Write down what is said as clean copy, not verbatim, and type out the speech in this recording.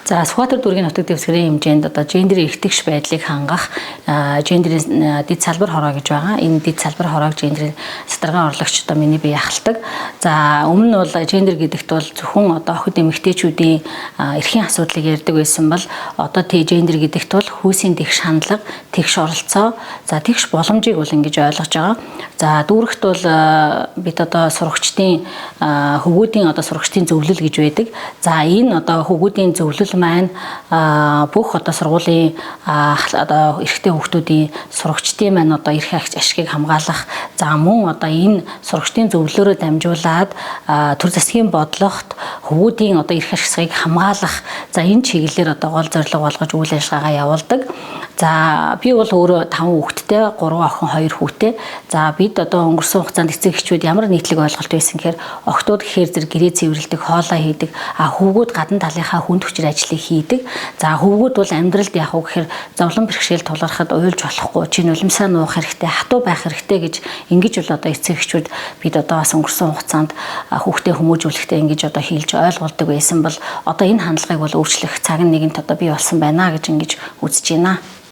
За Сүхбаатар дүүргийн нутаг дэвсгэрийн хэмжээнд одоо гендерийн эрхтгч байдлыг хангах гендерийн дэд салбар хороо гэж байгаа. Энэ дэд салбар хороог гендерийн садаргаан орлогч одоо миний бие ахалдаг. За өмнө нь бол гендер гэдэгт бол зөвхөн одоо охид эмэгтэйчүүдийн эрхийн асуудлыг ярьдаг байсан бол одоо гендер гэдэгт бол хүйсийн тэгш хандлага, тэгш оролцоо, за тэгш боломжийг бол ингэж ойлгож байгаа. За дүүрэгт бол бид одоо сурагчдын хөвгүүдийн одоо сурагчдын зөвлөл гэж байдаг. За энэ одоо хөвгүүдийн зөвлөл маань бүх одоо сургуулийн одоо эрэгтэй хүүхдүүдийн сурагчдын маань одоо эрх ашигыг хамгаалах, за мөн одоо энэ сурагчдын зөвлөлөөрөө дамжуулаад төр засгийн бодлогот хөвгүүдийн одоо эрх ашигыг хамгаалах, за энэ чиглэлээр одоо гол зорилго болгож үйл ажиллагаагаа явуулдаг. За би бол өөрөө 5 хүүхэдтэй, 3 охин, 2 хүүтэй. За бид одоо өнгөрсөн хугацаанд эцэг эхчүүд ямар нийтлэг ойлголт байсан гэхээр охтууд гэхээр зэрэг гэрээ цэвэрлэдэг, хоолоо хийдэг, хөвгүүд гадна талынхаа хүнд хүчээр ажлыг хийдэг. За хөвгүүд бол амьдралд яах вэ гэхээр зовлон бэрхшээл тулгархад уйлж болохгүй, чи нулимсаа нуух хэрэгтэй, хатуу байх хэрэгтэй гэж ингэж бол одоо эцэг эхчүүд бид одоо бас өнгөрсөн хугацаанд хүүхдээ хүмүүжүүлэхдээ ингэж одоо хийлж ойлгуулдаг байсан бол одоо энэ хандлагыг бол өөрчлөх цаг нь нэгэнт одоо бий болсон байна гэж ингэж үзэж байна.